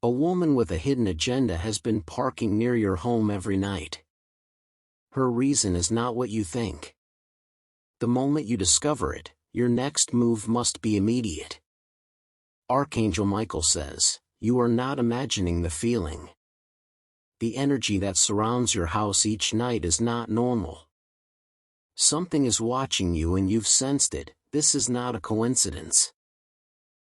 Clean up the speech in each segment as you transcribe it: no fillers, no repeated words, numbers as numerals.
A woman with a hidden agenda has been parking near your home every night. Her reason is not what you think. The moment you discover it, your next move must be immediate. Archangel Michael says, you are not imagining the feeling. The energy that surrounds your house each night is not normal. Something is watching you and you've sensed it. This is not a coincidence.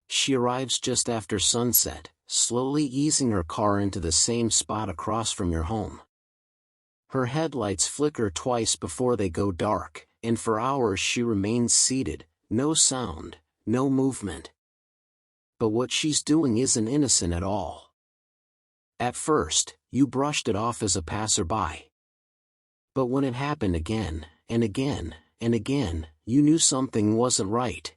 She arrives just after sunset, slowly easing her car into the same spot across from your home. Her headlights flicker twice before they go dark, and for hours she remains seated, no sound, no movement. But what she's doing isn't innocent at all. At first, you brushed it off as a passerby. But when it happened again, and again, and again, you knew something wasn't right.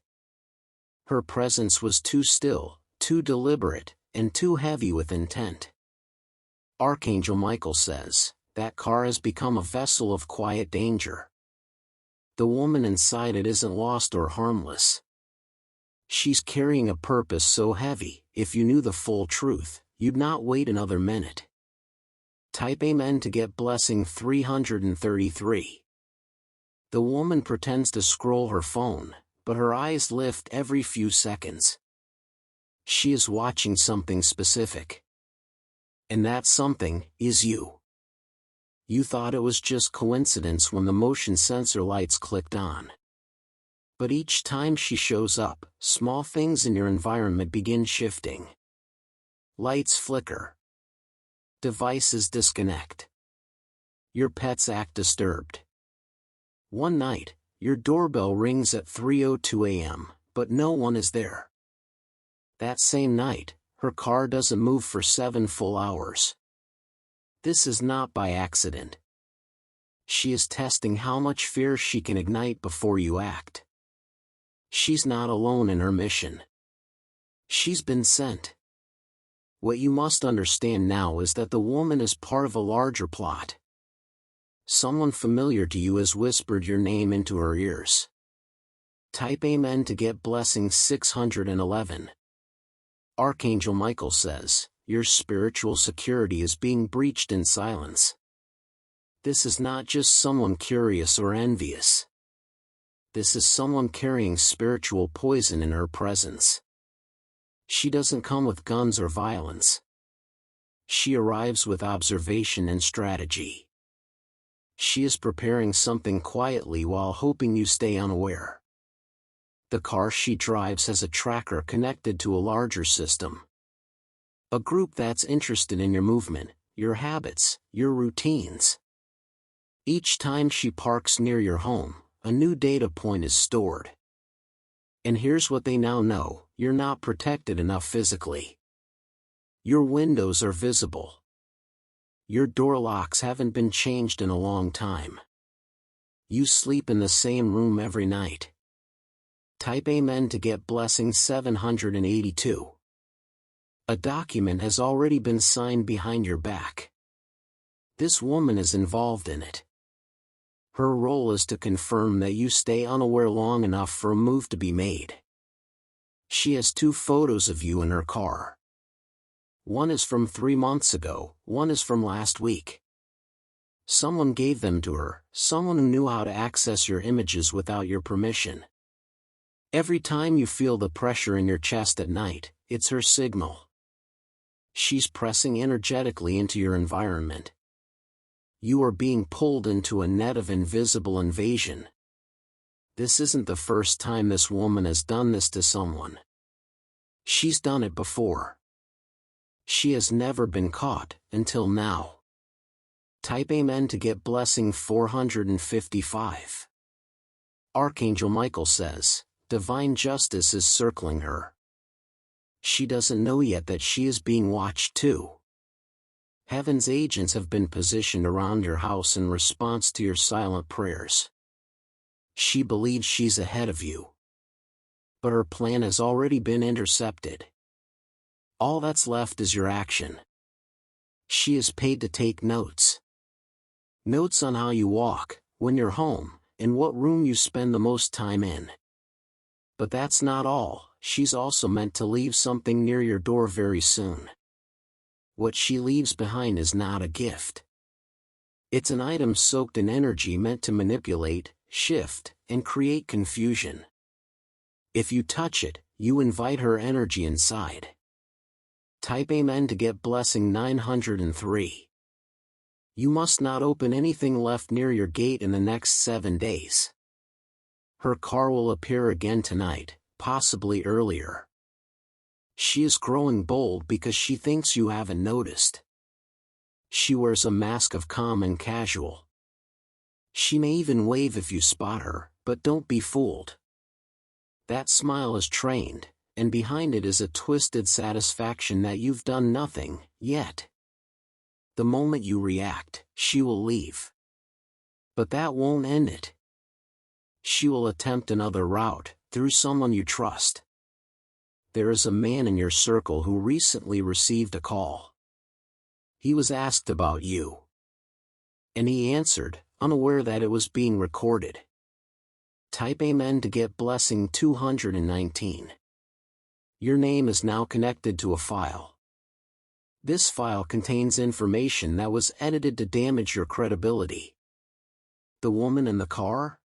Her presence was too still, too deliberate, and too heavy with intent. Archangel Michael says, that car has become a vessel of quiet danger. The woman inside it isn't lost or harmless. She's carrying a purpose so heavy, if you knew the full truth, you'd not wait another minute. Type Amen to get blessing 333. The woman pretends to scroll her phone, but her eyes lift every few seconds. She is watching something specific. And that something is you. You thought it was just coincidence when the motion sensor lights clicked on. But each time she shows up, small things in your environment begin shifting. Lights flicker. Devices disconnect. Your pets act disturbed. One night, your doorbell rings at 3:02 a.m., but no one is there. That same night, her car doesn't move for 7 full hours. This is not by accident. She is testing how much fear she can ignite before you act. She's not alone in her mission. She's been sent. What you must understand now is that the woman is part of a larger plot. Someone familiar to you has whispered your name into her ears. Type Amen to get blessing 611. Archangel Michael says, your spiritual security is being breached in silence. This is not just someone curious or envious. This is someone carrying spiritual poison in her presence. She doesn't come with guns or violence. She arrives with observation and strategy. She is preparing something quietly while hoping you stay unaware. The car she drives has a tracker connected to a larger system. A group that's interested in your movement, your habits, your routines. Each time she parks near your home, a new data point is stored. And here's what they now know, you're not protected enough physically. Your windows are visible. Your door locks haven't been changed in a long time. You sleep in the same room every night. Type Amen to get blessing 782. A document has already been signed behind your back. This woman is involved in it. Her role is to confirm that you stay unaware long enough for a move to be made. She has 2 photos of you in her car. One is from 3 months ago, one is from last week. Someone gave them to her, someone who knew how to access your images without your permission. Every time you feel the pressure in your chest at night, it's her signal. She's pressing energetically into your environment. You are being pulled into a net of invisible invasion. This isn't the first time this woman has done this to someone. She's done it before. She has never been caught, until now. Type Amen to get blessing 455. Archangel Michael says, divine justice is circling her. She doesn't know yet that she is being watched too. Heaven's agents have been positioned around your house in response to your silent prayers. She believes she's ahead of you. But her plan has already been intercepted. All that's left is your action. She is paid to take notes. Notes on how you walk, when you're home, and what room you spend the most time in. But that's not all, she's also meant to leave something near your door very soon. What she leaves behind is not a gift. It's an item soaked in energy meant to manipulate, shift, and create confusion. If you touch it, you invite her energy inside. Type Amen to get blessing 903. You must not open anything left near your gate in the next 7 days. Her car will appear again tonight, possibly earlier. She is growing bold because she thinks you haven't noticed. She wears a mask of calm and casual. She may even wave if you spot her, but don't be fooled. That smile is trained, and behind it is a twisted satisfaction that you've done nothing yet. The moment you react, she will leave. But that won't end it. She will attempt another route, through someone you trust. There is a man in your circle who recently received a call. He was asked about you. And he answered, unaware that it was being recorded. Type Amen to get blessing 219. Your name is now connected to a file. This file contains information that was edited to damage your credibility. The woman in the car?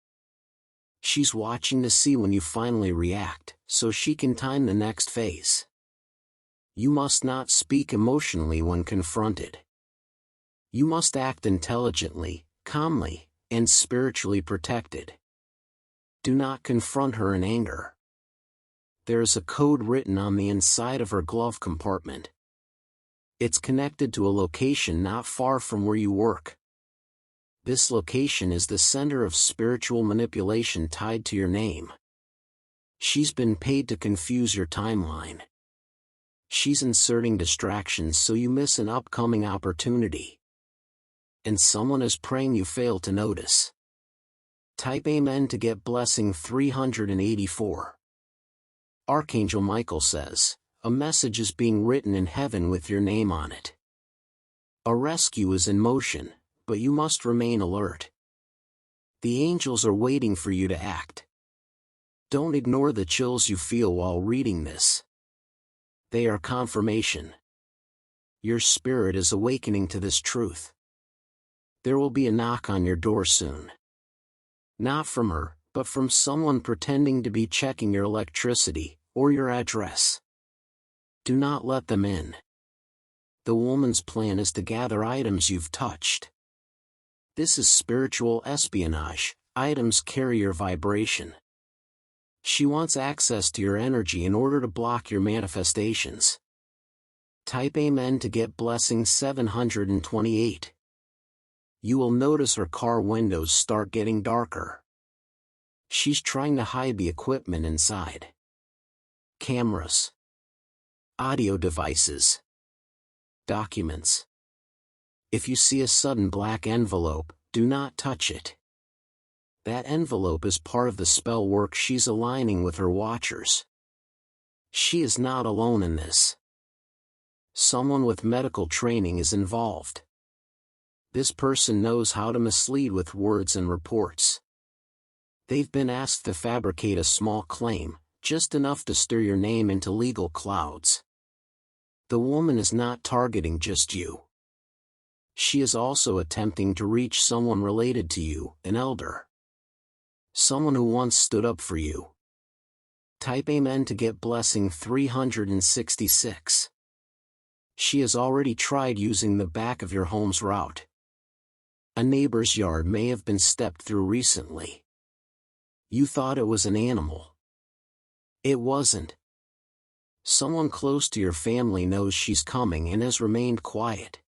She's watching to see when you finally react, so she can time the next phase. You must not speak emotionally when confronted. You must act intelligently, calmly, and spiritually protected. Do not confront her in anger. There is a code written on the inside of her glove compartment. It's connected to a location not far from where you work. This location is the center of spiritual manipulation tied to your name. She's been paid to confuse your timeline. She's inserting distractions so you miss an upcoming opportunity. And someone is praying you fail to notice. Type Amen to get blessing 384. Archangel Michael says, a message is being written in heaven with your name on it. A rescue is in motion, but you must remain alert. The angels are waiting for you to act. Don't ignore the chills you feel while reading this. They are confirmation. Your spirit is awakening to this truth. There will be a knock on your door soon. Not from her, but from someone pretending to be checking your electricity, or your address. Do not let them in. The woman's plan is to gather items you've touched. This is spiritual espionage. Items carry your vibration. She wants access to your energy in order to block your manifestations. Type Amen to get blessing 728. You will notice her car windows start getting darker. She's trying to hide the equipment inside. Cameras. Audio devices. Documents. If you see a sudden black envelope, do not touch it. That envelope is part of the spell work she's aligning with her watchers. She is not alone in this. Someone with medical training is involved. This person knows how to mislead with words and reports. They've been asked to fabricate a small claim, just enough to stir your name into legal clouds. The woman is not targeting just you. She is also attempting to reach someone related to you, an elder. Someone who once stood up for you. Type Amen to get blessing 366. She has already tried using the back of your home's route. A neighbor's yard may have been stepped through recently. You thought it was an animal. It wasn't. Someone close to your family knows she's coming and has remained quiet.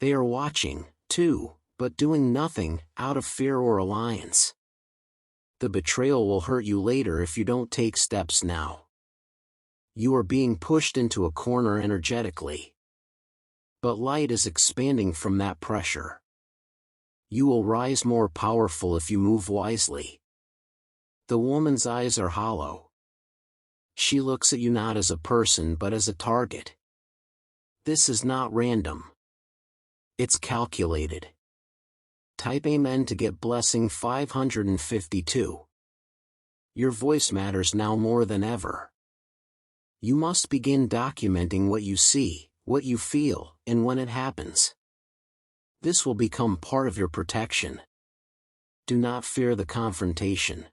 They are watching, too, but doing nothing, out of fear or alliance. The betrayal will hurt you later if you don't take steps now. You are being pushed into a corner energetically. But light is expanding from that pressure. You will rise more powerful if you move wisely. The woman's eyes are hollow. She looks at you not as a person but as a target. This is not random. It's calculated. Type Amen to get blessing 552. Your voice matters now more than ever. You must begin documenting what you see, what you feel, and when it happens. This will become part of your protection. Do not fear the confrontation.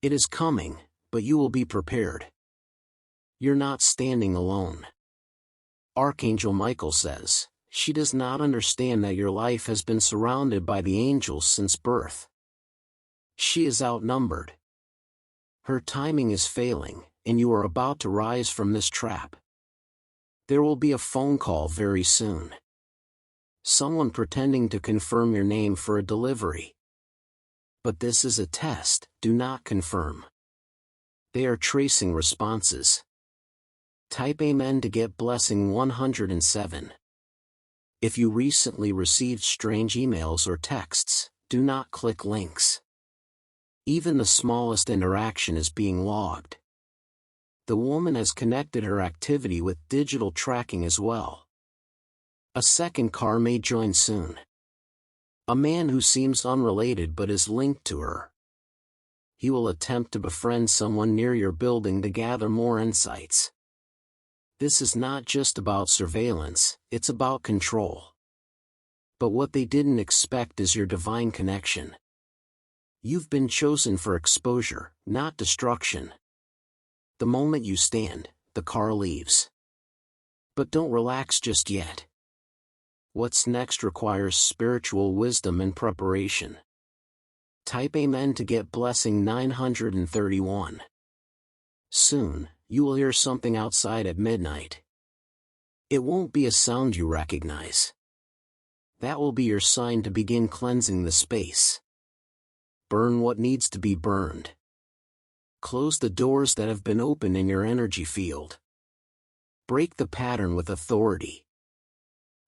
It is coming, but you will be prepared. You're not standing alone. Archangel Michael says, she does not understand that your life has been surrounded by the angels since birth. She is outnumbered. Her timing is failing, and you are about to rise from this trap. There will be a phone call very soon. Someone pretending to confirm your name for a delivery. But this is a test, do not confirm. They are tracing responses. Type Amen to get blessing 107. If you recently received strange emails or texts, do not click links. Even the smallest interaction is being logged. The woman has connected her activity with digital tracking as well. A second car may join soon. A man who seems unrelated but is linked to her. He will attempt to befriend someone near your building to gather more insights. This is not just about surveillance, it's about control. But what they didn't expect is your divine connection. You've been chosen for exposure, not destruction. The moment you stand, the car leaves. But don't relax just yet. What's next requires spiritual wisdom and preparation. Type Amen to get blessing 931. Soon, you will hear something outside at midnight. It won't be a sound you recognize. That will be your sign to begin cleansing the space. Burn what needs to be burned. Close the doors that have been opened in your energy field. Break the pattern with authority.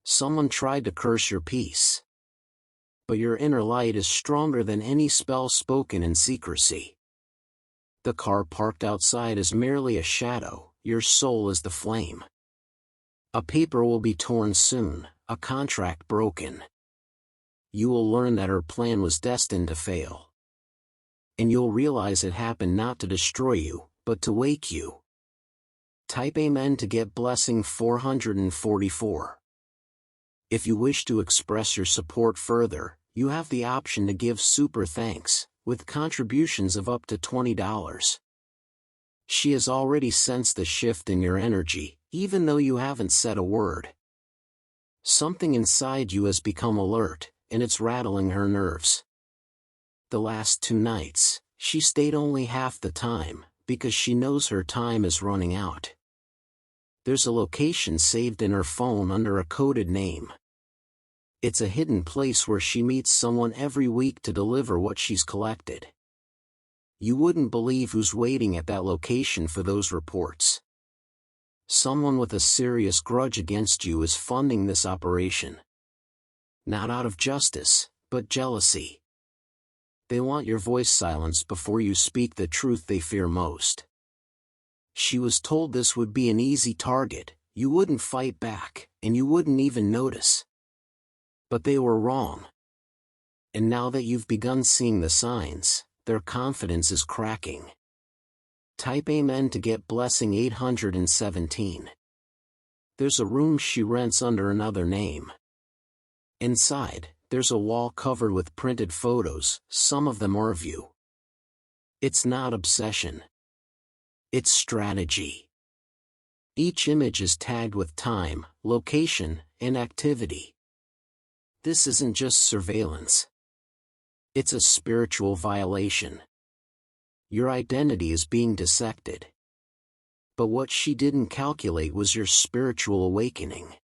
Someone tried to curse your peace. But your inner light is stronger than any spell spoken in secrecy. The car parked outside is merely a shadow, your soul is the flame. A paper will be torn soon, a contract broken. You will learn that her plan was destined to fail. And you'll realize it happened not to destroy you, but to wake you. Type Amen to get blessing 444. If you wish to express your support further, you have the option to give super thanks, with contributions of up to $20. She has already sensed the shift in your energy, even though you haven't said a word. Something inside you has become alert, and it's rattling her nerves. The last 2 nights, she stayed only half the time, because she knows her time is running out. There's a location saved in her phone under a coded name. It's a hidden place where she meets someone every week to deliver what she's collected. You wouldn't believe who's waiting at that location for those reports. Someone with a serious grudge against you is funding this operation. Not out of justice, but jealousy. They want your voice silenced before you speak the truth they fear most. She was told this would be an easy target, you wouldn't fight back, and you wouldn't even notice. But they were wrong. And now that you've begun seeing the signs, their confidence is cracking. Type Amen to get blessing 817. There's a room she rents under another name. Inside, there's a wall covered with printed photos, some of them are of you. It's not obsession. It's strategy. Each image is tagged with time, location, and activity. This isn't just surveillance. It's a spiritual violation. Your identity is being dissected. But what she didn't calculate was your spiritual awakening.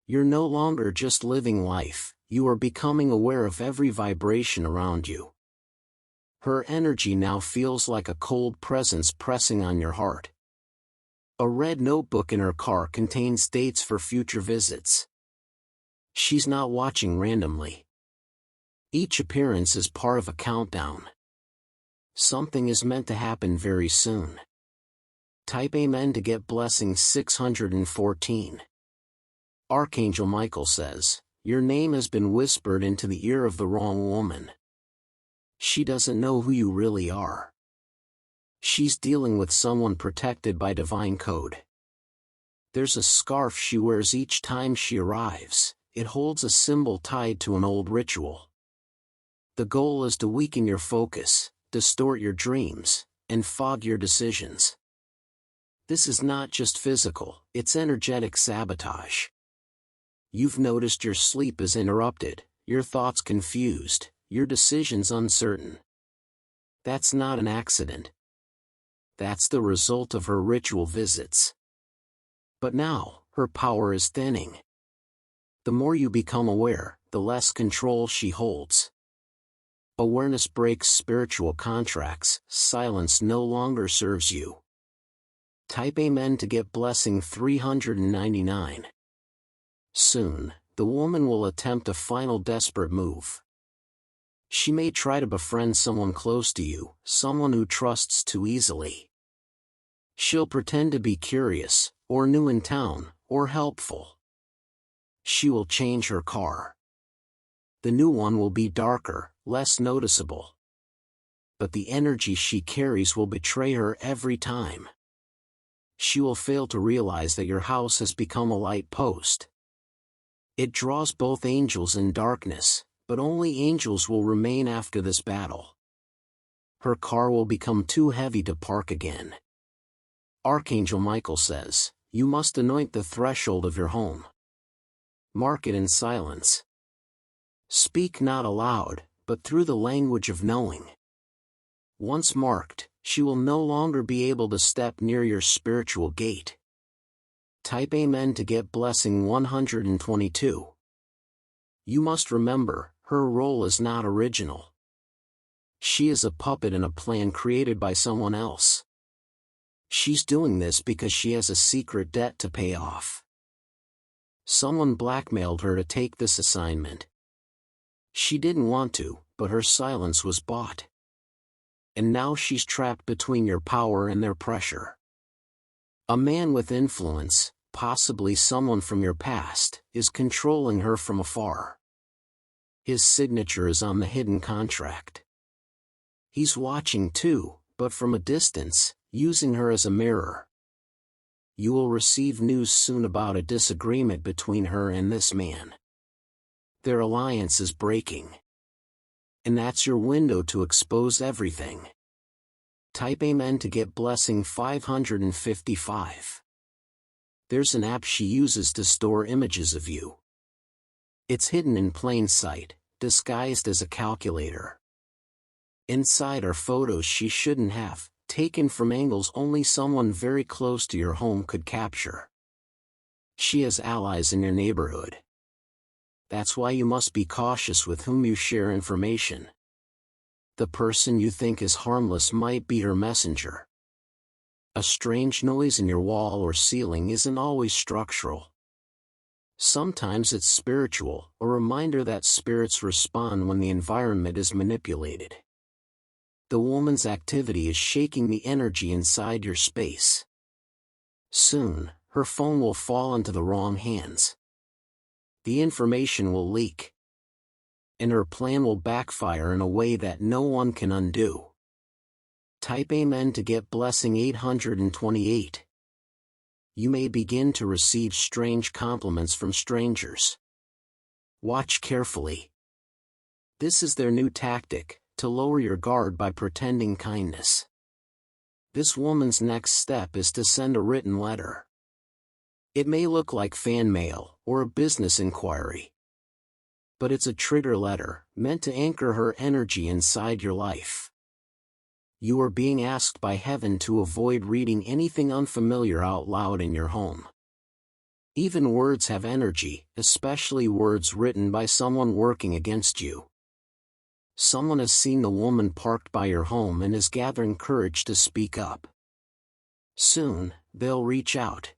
You're no longer just living life, you are becoming aware of every vibration around you. Her energy now feels like a cold presence pressing on your heart. A red notebook in her car contains dates for future visits. She's not watching randomly. Each appearance is part of a countdown. Something is meant to happen very soon. Type Amen to get blessing 614. Archangel Michael says, your name has been whispered into the ear of the wrong woman. She doesn't know who you really are. She's dealing with someone protected by divine code. There's a scarf she wears each time she arrives. It holds a symbol tied to an old ritual. The goal is to weaken your focus, distort your dreams, and fog your decisions. This is not just physical, it's energetic sabotage. You've noticed your sleep is interrupted, your thoughts confused, your decisions uncertain. That's not an accident. That's the result of her ritual visits. But now, her power is thinning. The more you become aware, the less control she holds. Awareness breaks spiritual contracts. Silence no longer serves you. Type Amen to get blessing 399. Soon, the woman will attempt a final desperate move. She may try to befriend someone close to you, someone who trusts too easily. She'll pretend to be curious, or new in town, or helpful. She will change her car. The new one will be darker, less noticeable. But the energy she carries will betray her every time. She will fail to realize that your house has become a light post. It draws both angels and darkness, but only angels will remain after this battle. Her car will become too heavy to park again. Archangel Michael says, you must anoint the threshold of your home. Mark it in silence. Speak not aloud, but through the language of knowing. Once marked, she will no longer be able to step near your spiritual gate. Type Amen to get blessing 122. You must remember, her role is not original. She is a puppet in a plan created by someone else. She's doing this because she has a secret debt to pay off. Someone blackmailed her to take this assignment. She didn't want to, but her silence was bought. And now she's trapped between your power and their pressure. A man with influence, possibly someone from your past, is controlling her from afar. His signature is on the hidden contract. He's watching too, but from a distance, using her as a mirror. You will receive news soon about a disagreement between her and this man. Their alliance is breaking. And that's your window to expose everything. Type Amen to get blessing 555. There's an app she uses to store images of you. It's hidden in plain sight, disguised as a calculator. Inside are photos she shouldn't have, taken from angles only someone very close to your home could capture. She has allies in your neighborhood. That's why you must be cautious with whom you share information. The person you think is harmless might be her messenger. A strange noise in your wall or ceiling isn't always structural. Sometimes it's spiritual, a reminder that spirits respond when the environment is manipulated. The woman's activity is shaking the energy inside your space. Soon, her phone will fall into the wrong hands. The information will leak. And her plan will backfire in a way that no one can undo. Type Amen to get blessing 828. You may begin to receive strange compliments from strangers. Watch carefully. This is their new tactic, to lower your guard by pretending kindness. This woman's next step is to send a written letter. It may look like fan mail, or a business inquiry. But it's a trigger letter, meant to anchor her energy inside your life. You are being asked by heaven to avoid reading anything unfamiliar out loud in your home. Even words have energy, especially words written by someone working against you. Someone has seen the woman parked by your home and is gathering courage to speak up. Soon, they'll reach out.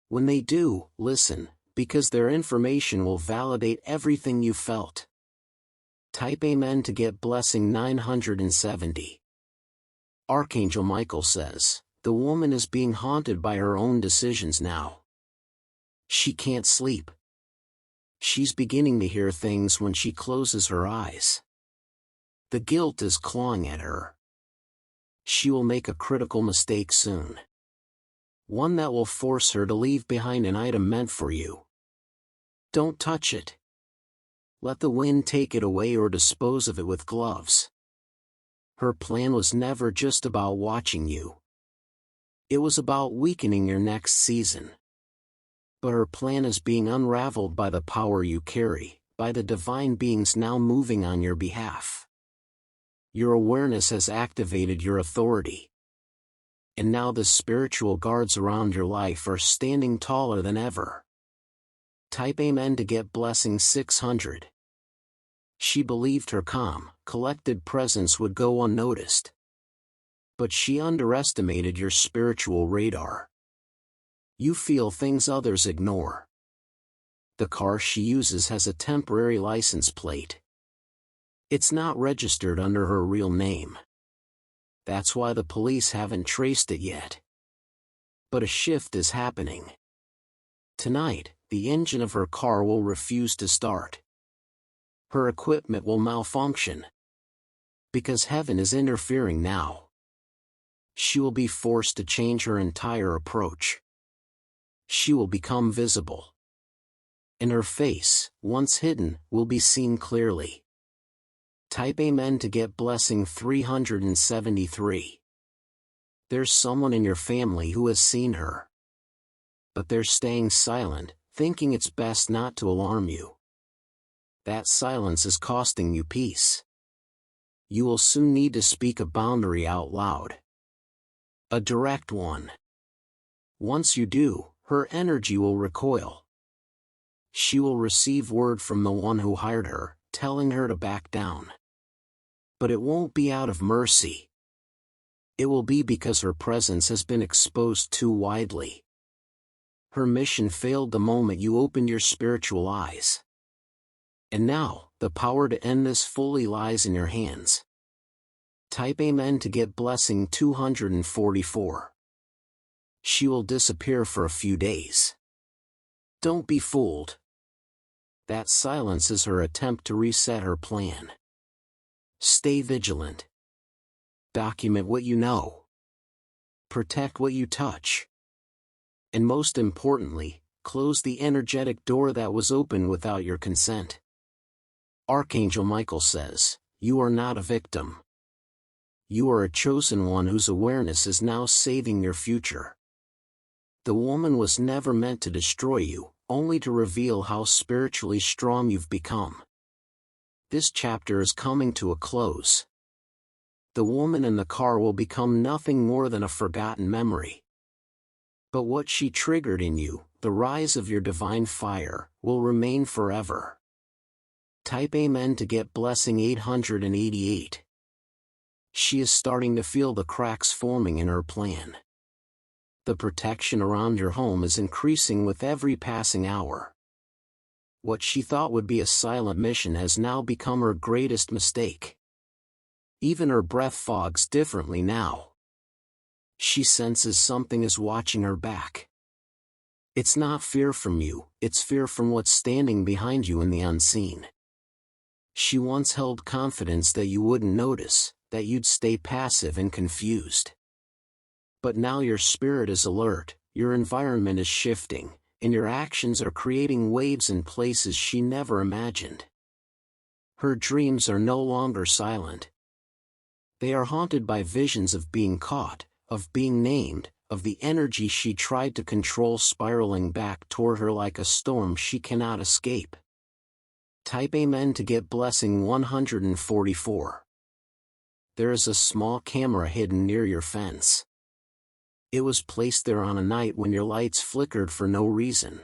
When they do, listen, because their information will validate everything you felt. Type Amen to get blessing 970. Archangel Michael says, the woman is being haunted by her own decisions now. She can't sleep. She's beginning to hear things when she closes her eyes. The guilt is clawing at her. She will make a critical mistake soon. One that will force her to leave behind an item meant for you. Don't touch it. Let the wind take it away or dispose of it with gloves. Her plan was never just about watching you. It was about weakening your next season. But her plan is being unraveled by the power you carry, by the divine beings now moving on your behalf. Your awareness has activated your authority. And now the spiritual guards around your life are standing taller than ever. Type Amen to get blessing 600. She believed her calm, collected presence would go unnoticed. But she underestimated your spiritual radar. You feel things others ignore. The car she uses has a temporary license plate. It's not registered under her real name. That's why the police haven't traced it yet. But a shift is happening. Tonight, the engine of her car will refuse to start. Her equipment will malfunction. Because heaven is interfering now. She will be forced to change her entire approach. She will become visible. And her face, once hidden, will be seen clearly. Type Amen to get blessing 373. There's someone in your family who has seen her. But they're staying silent, thinking it's best not to alarm you. That silence is costing you peace. You will soon need to speak a boundary out loud. A direct one. Once you do, her energy will recoil. She will receive word from the one who hired her, telling her to back down. But it won't be out of mercy. It will be because her presence has been exposed too widely. Her mission failed the moment you opened your spiritual eyes. And now, the power to end this fully lies in your hands. Type Amen to get blessing 244. She will disappear for a few days. Don't be fooled. That silence is her attempt to reset her plan. Stay vigilant. Document what you know. Protect what you touch. And most importantly, close the energetic door that was open without your consent. Archangel Michael says, you are not a victim. You are a chosen one whose awareness is now saving your future. The woman was never meant to destroy you, only to reveal how spiritually strong you've become. This chapter is coming to a close. The woman in the car will become nothing more than a forgotten memory. But what she triggered in you, the rise of your divine fire, will remain forever. Type Amen to get blessing 888. She is starting to feel the cracks forming in her plan. The protection around your home is increasing with every passing hour. What she thought would be a silent mission has now become her greatest mistake. Even her breath fogs differently now. She senses something is watching her back. It's not fear from you, it's fear from what's standing behind you in the unseen. She once held confidence that you wouldn't notice, that you'd stay passive and confused. But now your spirit is alert, your environment is shifting, and your actions are creating waves in places she never imagined. Her dreams are no longer silent. They are haunted by visions of being caught, of being named, of the energy she tried to control spiraling back toward her like a storm she cannot escape. Type Amen to get blessing 144. There is a small camera hidden near your fence. It was placed there on a night when your lights flickered for no reason.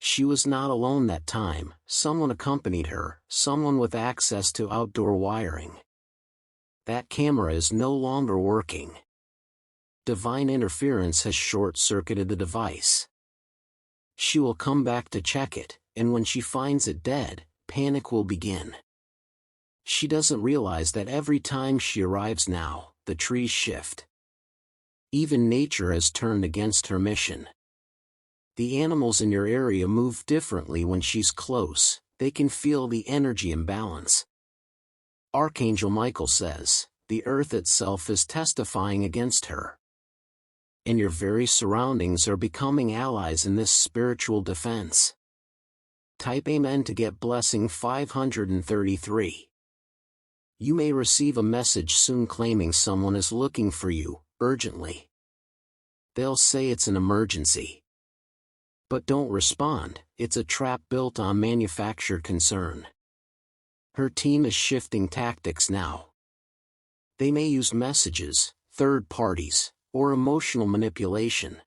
She was not alone that time, someone accompanied her, someone with access to outdoor wiring. That camera is no longer working. Divine interference has short-circuited the device. She will come back to check it, and when she finds it dead, panic will begin. She doesn't realize that every time she arrives now, the trees shift. Even nature has turned against her mission. The animals in your area move differently when she's close, they can feel the energy imbalance. Archangel Michael says, the earth itself is testifying against her. and your very surroundings are becoming allies in this spiritual defense. Type Amen to get blessing 533. You may receive a message soon claiming someone is looking for you, urgently. They'll say it's an emergency. But don't respond, it's a trap built on manufactured concern. Her team is shifting tactics now. They may use messages, third parties, or emotional manipulation.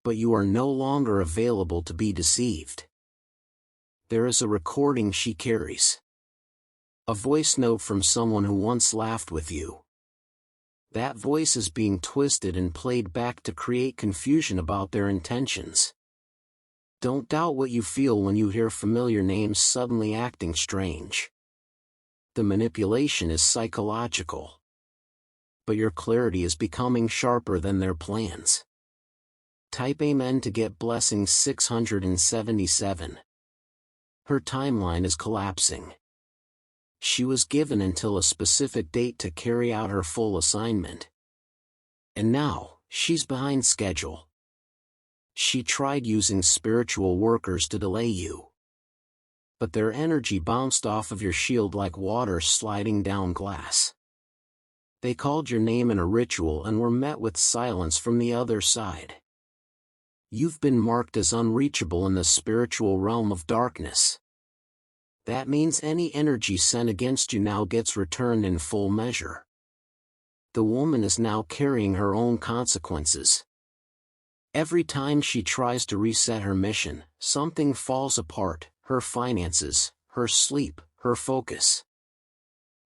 But you are no longer available to be deceived. There is a recording she carries. A voice note from someone who once laughed with you. That voice is being twisted and played back to create confusion about their intentions. Don't doubt what you feel when you hear familiar names suddenly acting strange. The manipulation is psychological. But your clarity is becoming sharper than their plans. Type Amen to get blessing 677. Her timeline is collapsing. She was given until a specific date to carry out her full assignment. And now, she's behind schedule. She tried using spiritual workers to delay you. But their energy bounced off of your shield like water sliding down glass. They called your name in a ritual and were met with silence from the other side. You've been marked as unreachable in the spiritual realm of darkness. That means any energy sent against you now gets returned in full measure. The woman is now carrying her own consequences. Every time she tries to reset her mission, something falls apart, her finances, her sleep, her focus.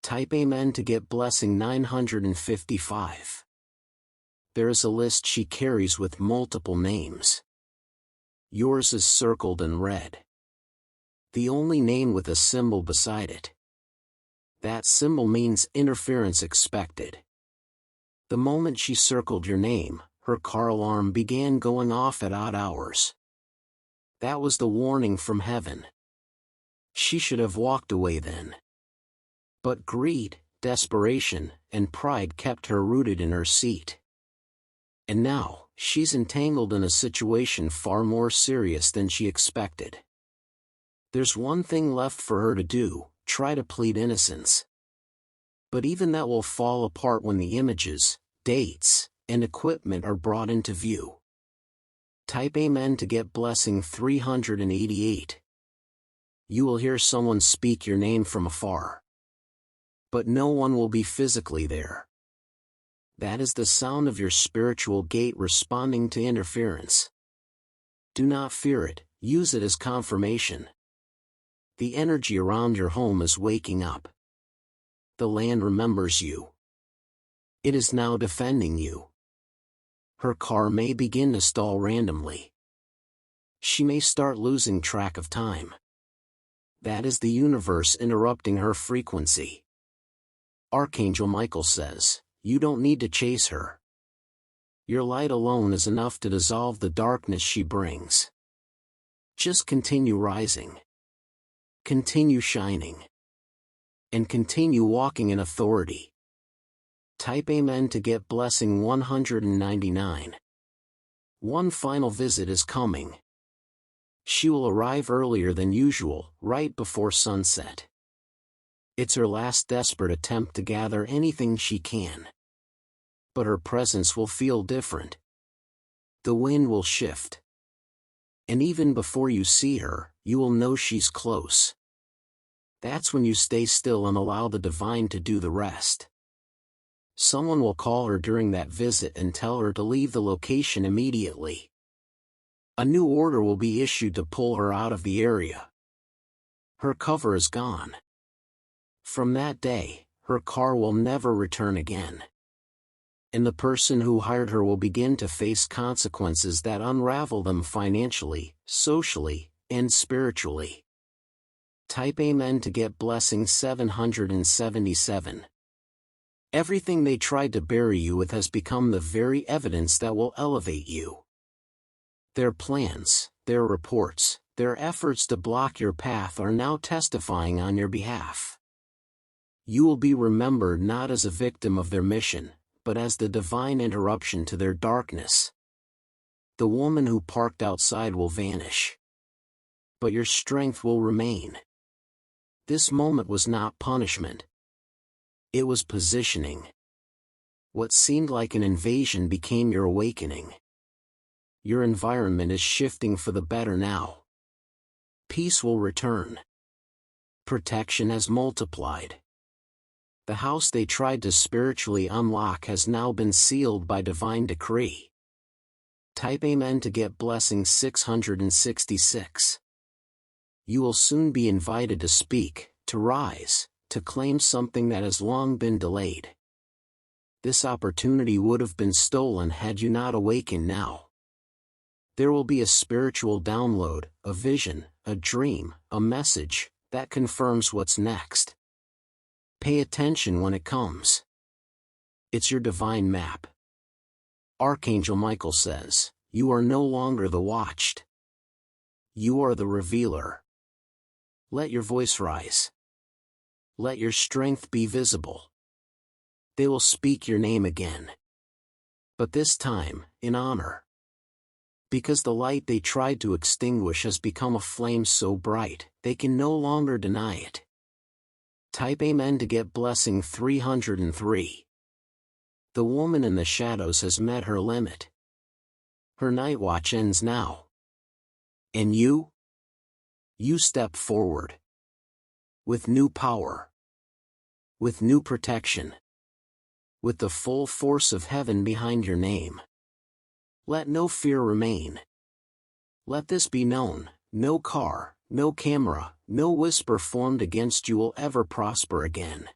Type Amen to get blessing 955. There is a list she carries with multiple names. Yours is circled in red. The only name with a symbol beside it. That symbol means interference expected. The moment she circled your name, her car alarm began going off at odd hours. That was the warning from heaven. She should have walked away then. But greed, desperation, and pride kept her rooted in her seat. And now, she's entangled in a situation far more serious than she expected. There's one thing left for her to do, try to plead innocence. But even that will fall apart when the images, dates, and equipment are brought into view. Type Amen to get blessing 388. You will hear someone speak your name from afar. But no one will be physically there. That is the sound of your spiritual gate responding to interference. Do not fear it, use it as confirmation. The energy around your home is waking up. The land remembers you. It is now defending you. Her car may begin to stall randomly. She may start losing track of time. That is the universe interrupting her frequency. Archangel Michael says, you don't need to chase her. Your light alone is enough to dissolve the darkness she brings. Just continue rising. Continue shining. And continue walking in authority. Type Amen to get blessing 199. One final visit is coming. She will arrive earlier than usual, right before sunset. It's her last desperate attempt to gather anything she can. But her presence will feel different. The wind will shift. And even before you see her, you will know she's close. That's when you stay still and allow the divine to do the rest. Someone will call her during that visit and tell her to leave the location immediately. A new order will be issued to pull her out of the area. Her cover is gone. From that day, her car will never return again. And the person who hired her will begin to face consequences that unravel them financially, socially, and spiritually. Type Amen to get blessing 777. Everything they tried to bury you with has become the very evidence that will elevate you. Their plans, their reports, their efforts to block your path are now testifying on your behalf. You will be remembered not as a victim of their mission, but as the divine interruption to their darkness. The woman who parked outside will vanish, but your strength will remain. This moment was not punishment. It was positioning. What seemed like an invasion became your awakening. Your environment is shifting for the better now. Peace will return. Protection has multiplied. The house they tried to spiritually unlock has now been sealed by divine decree. Type Amen to get blessing 666. You will soon be invited to speak, to rise, to claim something that has long been delayed. This opportunity would have been stolen had you not awakened now. There will be a spiritual download, a vision, a dream, a message that confirms what's next. Pay attention when it comes. It's your divine map. Archangel Michael says, "You are no longer the watched. You are the revealer." Let your voice rise. Let your strength be visible. They will speak your name again. But this time, in honor. Because the light they tried to extinguish has become a flame so bright, they can no longer deny it. Type Amen to get blessing 303. The woman in the shadows has met her limit. Her night watch ends now. And you? You step forward. With new power. With new protection. With the full force of heaven behind your name. Let no fear remain. Let this be known, no car, no camera, no whisper formed against you will ever prosper again.